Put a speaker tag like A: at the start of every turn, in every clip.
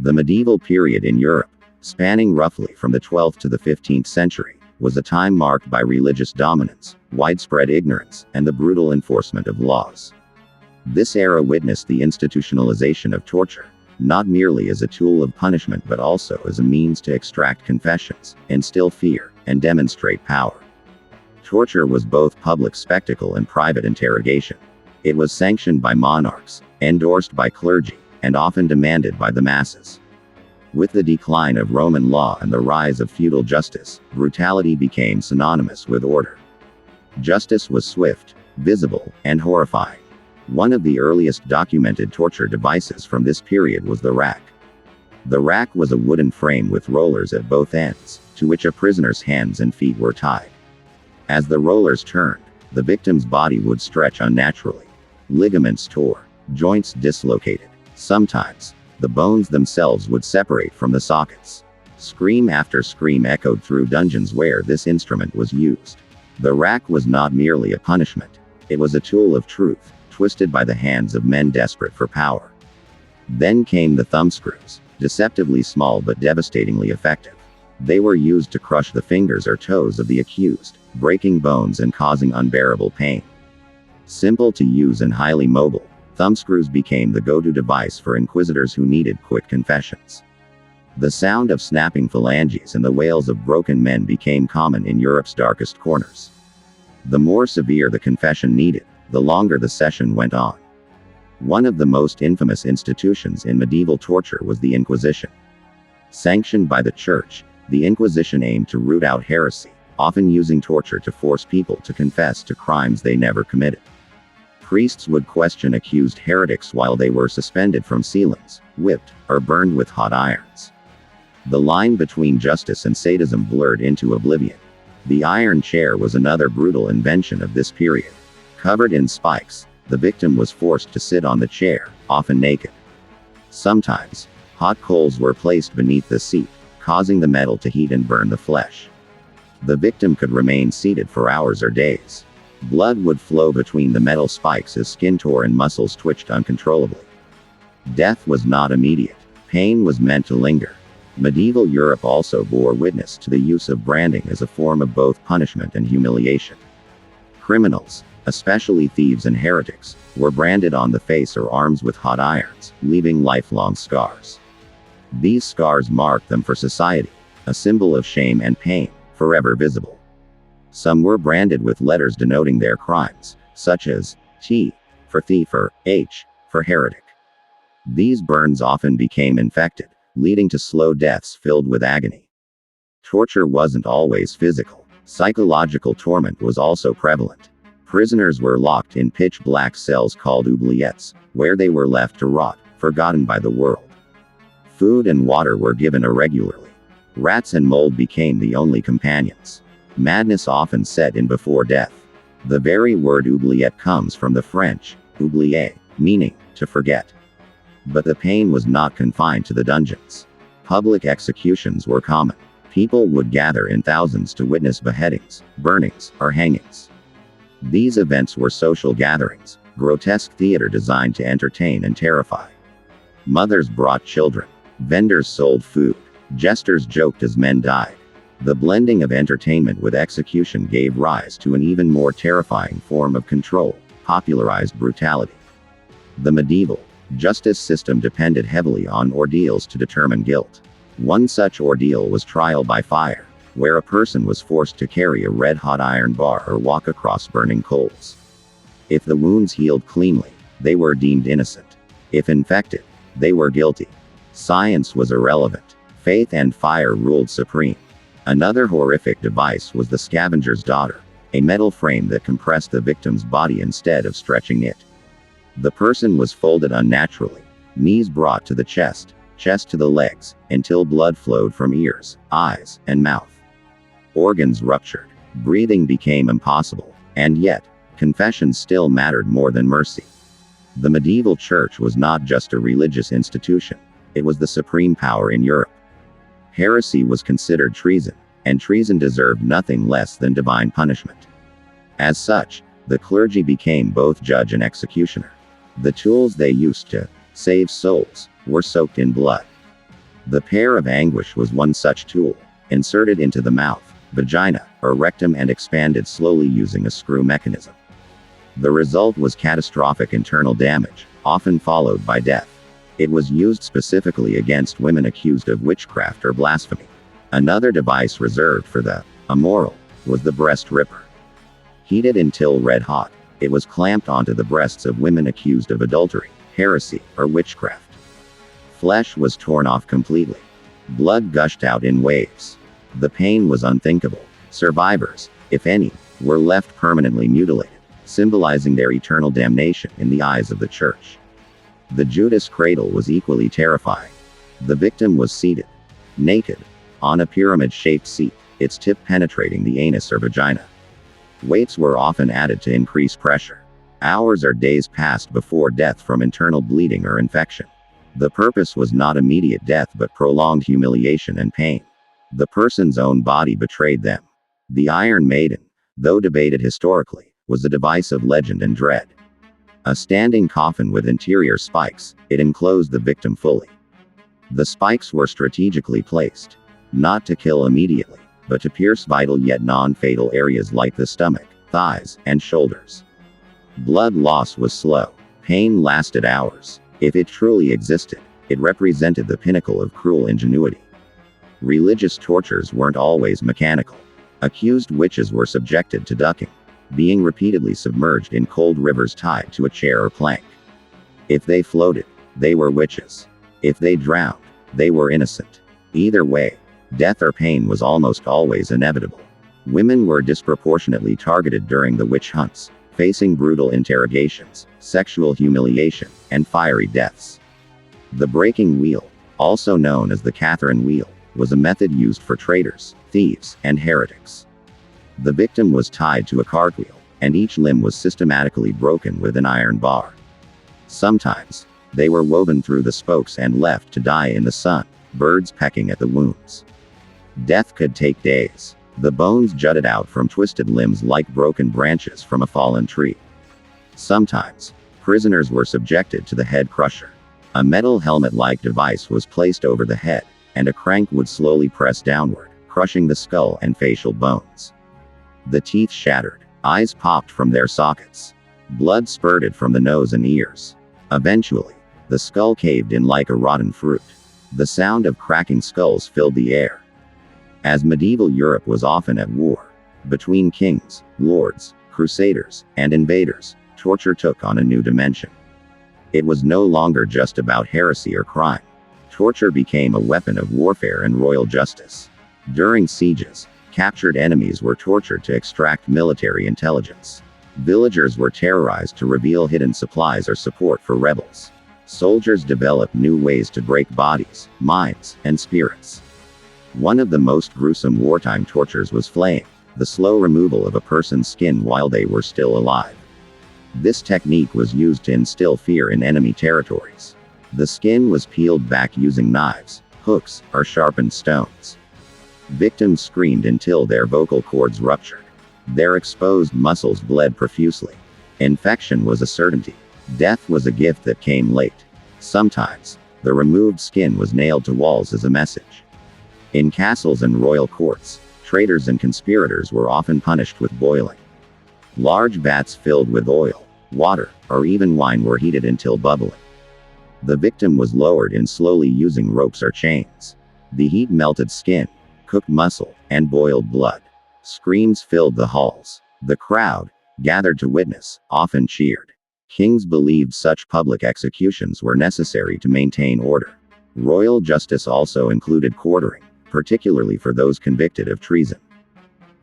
A: The medieval period in Europe, spanning roughly from the 12th to the 15th century, was a time marked by religious dominance, widespread ignorance, and the brutal enforcement of laws. This era witnessed the institutionalization of torture, not merely as a tool of punishment but also as a means to extract confessions, instill fear, and demonstrate power. Torture was both public spectacle and private interrogation. It was sanctioned by monarchs, endorsed by clergy, and often demanded by the masses. With the decline of Roman law and the rise of feudal justice, brutality became synonymous with order. Justice was swift, visible, and horrifying. One of the earliest documented torture devices from this period was the rack. The rack was a wooden frame with rollers at both ends, to which a prisoner's hands and feet were tied. As the rollers turned, the victim's body would stretch unnaturally. Ligaments tore, joints dislocated. Sometimes, the bones themselves would separate from the sockets. Scream after scream echoed through dungeons where this instrument was used. The rack was not merely a punishment. It was a tool of truth, twisted by the hands of men desperate for power. Then came the thumbscrews, deceptively small but devastatingly effective. They were used to crush the fingers or toes of the accused, breaking bones and causing unbearable pain. Simple to use and highly mobile, thumbscrews became the go-to device for inquisitors who needed quick confessions. The sound of snapping phalanges and the wails of broken men became common in Europe's darkest corners. The more severe the confession needed, the longer the session went on. One of the most infamous institutions in medieval torture was the Inquisition. Sanctioned by the Church, the Inquisition aimed to root out heresy, often using torture to force people to confess to crimes they never committed. Priests would question accused heretics while they were suspended from ceilings, whipped, or burned with hot irons. The line between justice and sadism blurred into oblivion. The iron chair was another brutal invention of this period. Covered in spikes, the victim was forced to sit on the chair, often naked. Sometimes, hot coals were placed beneath the seat, causing the metal to heat and burn the flesh. The victim could remain seated for hours or days. Blood would flow between the metal spikes as skin tore and muscles twitched uncontrollably. Death was not immediate. Pain was meant to linger. Medieval Europe also bore witness to the use of branding as a form of both punishment and humiliation. Criminals, especially thieves and heretics, were branded on the face or arms with hot irons, leaving lifelong scars. These scars marked them for society, a symbol of shame and pain, forever visible. Some were branded with letters denoting their crimes, such as T for thief or H for heretic. These burns often became infected, leading to slow deaths filled with agony. Torture wasn't always physical. Psychological torment was also prevalent. Prisoners were locked in pitch-black cells called oubliettes, where they were left to rot, forgotten by the world. Food and water were given irregularly. Rats and mold became the only companions. Madness often set in before death. The very word oubliette comes from the French, oublier, meaning to forget. But the pain was not confined to the dungeons. Public executions were common. People would gather in thousands to witness beheadings, burnings, or hangings. These events were social gatherings, grotesque theater designed to entertain and terrify. Mothers brought children. Vendors sold food. Jesters joked as men died. The blending of entertainment with execution gave rise to an even more terrifying form of control, popularized brutality. The medieval justice system depended heavily on ordeals to determine guilt. One such ordeal was trial by fire, where a person was forced to carry a red-hot iron bar or walk across burning coals. If the wounds healed cleanly, they were deemed innocent. If infected, they were guilty. Science was irrelevant. Faith and fire ruled supreme. Another horrific device was the scavenger's daughter, a metal frame that compressed the victim's body instead of stretching it. The person was folded unnaturally, knees brought to the chest to the legs, until blood flowed from ears, eyes, and mouth. Organs ruptured. Breathing became impossible. And yet, confession still mattered more than mercy. The medieval church was not just a religious institution, it was the supreme power in Europe. Heresy was considered treason, and treason deserved nothing less than divine punishment. As such, the clergy became both judge and executioner. The tools they used to save souls were soaked in blood. The pear of anguish was one such tool, inserted into the mouth, vagina, or rectum and expanded slowly using a screw mechanism. The result was catastrophic internal damage, often followed by death. It was used specifically against women accused of witchcraft or blasphemy. Another device reserved for the immoral was the breast ripper. Heated until red hot, it was clamped onto the breasts of women accused of adultery, heresy, or witchcraft. Flesh was torn off completely. Blood gushed out in waves. The pain was unthinkable. Survivors, if any, were left permanently mutilated, symbolizing their eternal damnation in the eyes of the church. The Judas cradle was equally terrifying. The victim was seated, naked, on a pyramid-shaped seat, its tip penetrating the anus or vagina. Weights were often added to increase pressure. Hours or days passed before death from internal bleeding or infection. The purpose was not immediate death but prolonged humiliation and pain. The person's own body betrayed them. The Iron Maiden, though debated historically, was a device of legend and dread. A standing coffin with interior spikes, it enclosed the victim fully. The spikes were strategically placed, not to kill immediately, but to pierce vital yet non-fatal areas like the stomach, thighs, and shoulders. Blood loss was slow. Pain lasted hours. If it truly existed, it represented the pinnacle of cruel ingenuity. Religious tortures weren't always mechanical. Accused witches were subjected to ducking, being repeatedly submerged in cold rivers tied to a chair or plank. If they floated, they were witches. If they drowned, they were innocent. Either way, death or pain was almost always inevitable. Women were disproportionately targeted during the witch hunts, facing brutal interrogations, sexual humiliation, and fiery deaths. The breaking wheel, also known as the Catherine wheel, was a method used for traitors, thieves, and heretics. The victim was tied to a cartwheel, and each limb was systematically broken with an iron bar. Sometimes, they were woven through the spokes and left to die in the sun, birds pecking at the wounds. Death could take days. The bones jutted out from twisted limbs like broken branches from a fallen tree. Sometimes, prisoners were subjected to the head crusher. A metal helmet-like device was placed over the head, and a crank would slowly press downward, crushing the skull and facial bones. The teeth shattered, eyes popped from their sockets. Blood spurted from the nose and ears. Eventually, the skull caved in like a rotten fruit. The sound of cracking skulls filled the air. As medieval Europe was often at war, between kings, lords, crusaders, and invaders, torture took on a new dimension. It was no longer just about heresy or crime. Torture became a weapon of warfare and royal justice. During sieges, captured enemies were tortured to extract military intelligence. Villagers were terrorized to reveal hidden supplies or support for rebels. Soldiers developed new ways to break bodies, minds, and spirits. One of the most gruesome wartime tortures was flaying, the slow removal of a person's skin while they were still alive. This technique was used to instill fear in enemy territories. The skin was peeled back using knives, hooks, or sharpened stones. Victims screamed until their vocal cords ruptured. Their exposed muscles bled profusely. Infection was a certainty. Death was a gift that came late. Sometimes, the removed skin was nailed to walls as a message. In castles and royal courts, traitors and conspirators were often punished with boiling. Large vats filled with oil, water, or even wine were heated until bubbling. The victim was lowered in slowly using ropes or chains. The heat melted skin, cooked muscle, and boiled blood. Screams filled the halls. The crowd, gathered to witness, often cheered. Kings believed such public executions were necessary to maintain order. Royal justice also included quartering, particularly for those convicted of treason.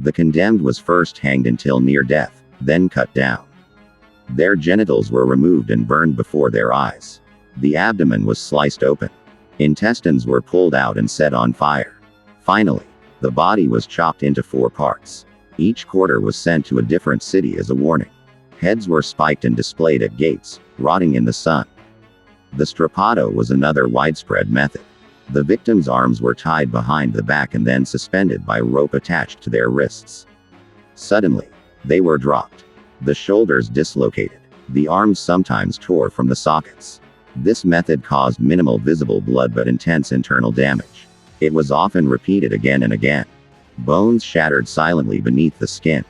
A: The condemned was first hanged until near death, then cut down. Their genitals were removed and burned before their eyes. The abdomen was sliced open. Intestines were pulled out and set on fire. Finally, the body was chopped into 4 parts. Each quarter was sent to a different city as a warning. Heads were spiked and displayed at gates, rotting in the sun. The strappado was another widespread method. The victim's arms were tied behind the back and then suspended by rope attached to their wrists. Suddenly, they were dropped. The shoulders dislocated. The arms sometimes tore from the sockets. This method caused minimal visible blood but intense internal damage. It was often repeated again and again. Bones shattered silently beneath the skin.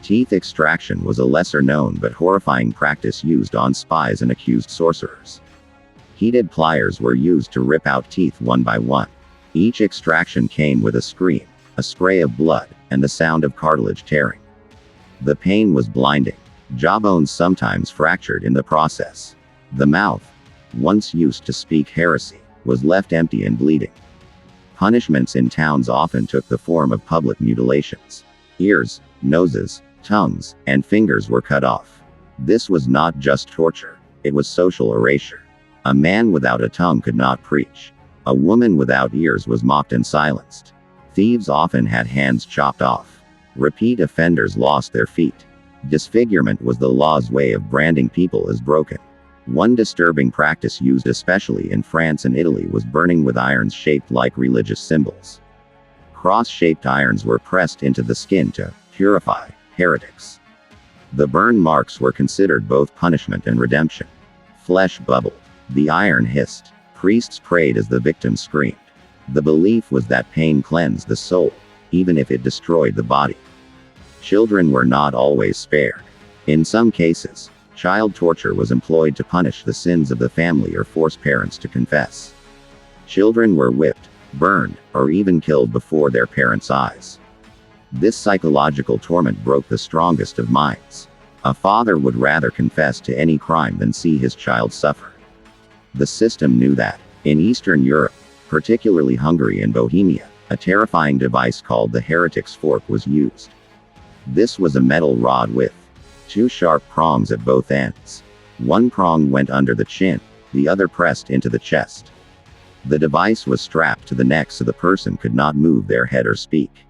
A: Teeth extraction was a lesser known but horrifying practice used on spies and accused sorcerers. Heated pliers were used to rip out teeth one by one. Each extraction came with a scream, a spray of blood, and the sound of cartilage tearing. The pain was blinding. Jawbones sometimes fractured in the process. The mouth, once used to speak heresy, was left empty and bleeding. Punishments in towns often took the form of public mutilations. Ears, noses, tongues, and fingers were cut off. This was not just torture, it was social erasure. A man without a tongue could not preach. A woman without ears was mocked and silenced. Thieves often had hands chopped off. Repeat offenders lost their feet. Disfigurement was the law's way of branding people as broken. One disturbing practice used especially in France and Italy was burning with irons shaped like religious symbols. Cross-shaped irons were pressed into the skin to purify heretics. The burn marks were considered both punishment and redemption. Flesh bubbled. The iron hissed. Priests prayed as the victim screamed. The belief was that pain cleansed the soul, even if it destroyed the body. Children were not always spared. In some cases, child torture was employed to punish the sins of the family or force parents to confess. Children were whipped, burned, or even killed before their parents' eyes. This psychological torment broke the strongest of minds. A father would rather confess to any crime than see his child suffer. The system knew that, in Eastern Europe, particularly Hungary and Bohemia, a terrifying device called the heretic's fork was used. This was a metal rod with two sharp prongs at both ends. One prong went under the chin, the other pressed into the chest. The device was strapped to the neck so the person could not move their head or speak.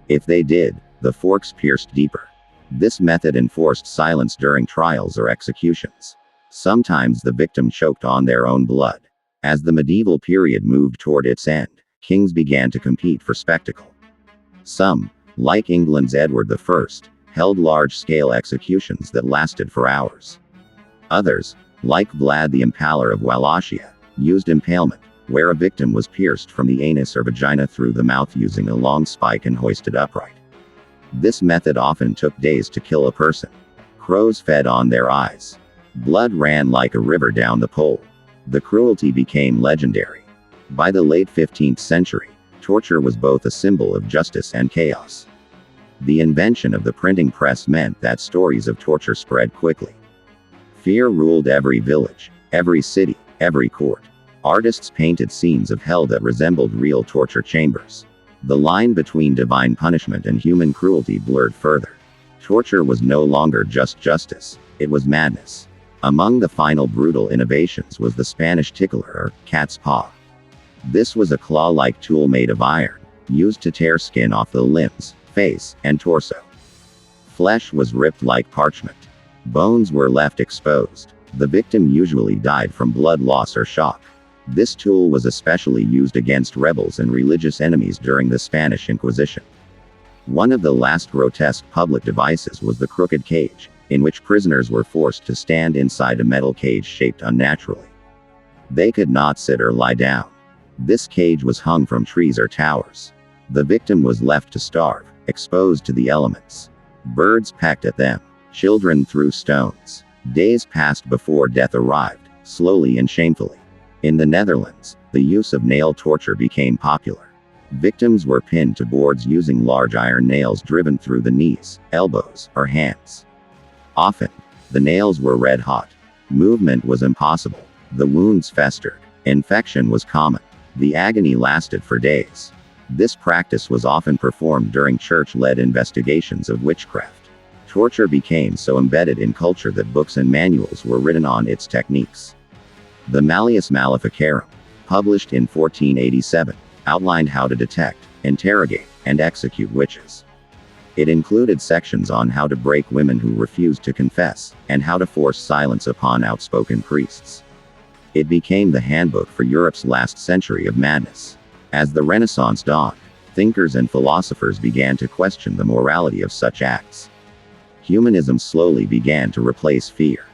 A: If they did, the forks pierced deeper. This method enforced silence during trials or executions. Sometimes the victim choked on their own blood. As the medieval period moved toward its end, kings began to compete for spectacle. Some, like England's Edward I, held large-scale executions that lasted for hours. Others, like Vlad the Impaler of Wallachia, used impalement, where a victim was pierced from the anus or vagina through the mouth using a long spike and hoisted upright. This method often took days to kill a person. Crows fed on their eyes. Blood ran like a river down the pole. The cruelty became legendary. By the late 15th century, torture was both a symbol of justice and chaos. The invention of the printing press meant that stories of torture spread quickly. Fear ruled every village, every city, every court. Artists painted scenes of hell that resembled real torture chambers. The line between divine punishment and human cruelty blurred further. Torture was no longer just justice, it was madness. Among the final brutal innovations was the Spanish tickler or cat's paw. This was a claw-like tool made of iron, used to tear skin off the limbs, face, and torso. Flesh was ripped like parchment. Bones were left exposed. The victim usually died from blood loss or shock. This tool was especially used against rebels and religious enemies during the Spanish Inquisition. One of the last grotesque public devices was the crooked cage, in which prisoners were forced to stand inside a metal cage shaped unnaturally. They could not sit or lie down. This cage was hung from trees or towers. The victim was left to starve, exposed to the elements. Birds pecked at them. Children threw stones. Days passed before death arrived, slowly and shamefully. In the Netherlands, the use of nail torture became popular. Victims were pinned to boards using large iron nails driven through the knees, elbows, or hands. Often, the nails were red hot. Movement was impossible. The wounds festered. Infection was common. The agony lasted for days. This practice was often performed during church-led investigations of witchcraft. Torture became so embedded in culture that books and manuals were written on its techniques. The Malleus Maleficarum, published in 1487, outlined how to detect, interrogate, and execute witches. It included sections on how to break women who refused to confess, and how to force silence upon outspoken priests. It became the handbook for Europe's last century of madness. As the Renaissance dawned, thinkers and philosophers began to question the morality of such acts. Humanism slowly began to replace fear.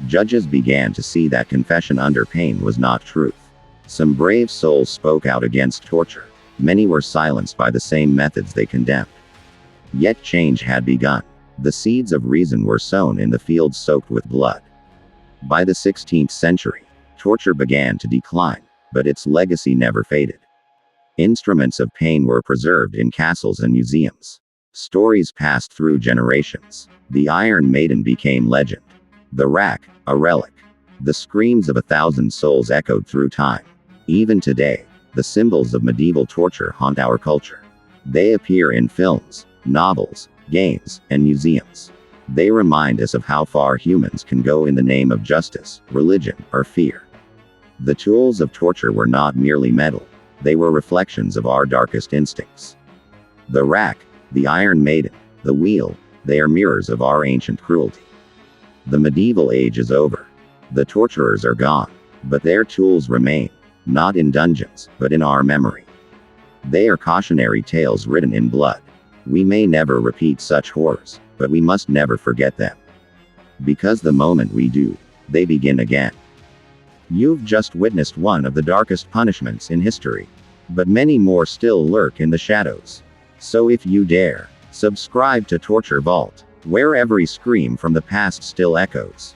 A: Judges began to see that confession under pain was not truth. Some brave souls spoke out against torture. Many were silenced by the same methods they condemned. Yet change had begun. The seeds of reason were sown in the fields soaked with blood. By the 16th century, torture began to decline, but its legacy never faded. Instruments of pain were preserved in castles and museums. Stories passed through generations. The Iron Maiden became legend. The rack, a relic. The screams of 1,000 souls echoed through time. Even today, the symbols of medieval torture haunt our culture. They appear in films, novels, games, and museums. They remind us of how far humans can go in the name of justice, religion, or fear. The tools of torture were not merely metal. They were reflections of our darkest instincts. The rack, the Iron Maiden, the wheel, they are mirrors of our ancient cruelty. The medieval age is over. The torturers are gone. But their tools remain, not in dungeons, but in our memory. They are cautionary tales written in blood. We may never repeat such horrors, but we must never forget them. Because the moment we do, they begin again. You've just witnessed one of the darkest punishments in history. But many more still lurk in the shadows. So if you dare, subscribe to Torture Vault, where every scream from the past still echoes.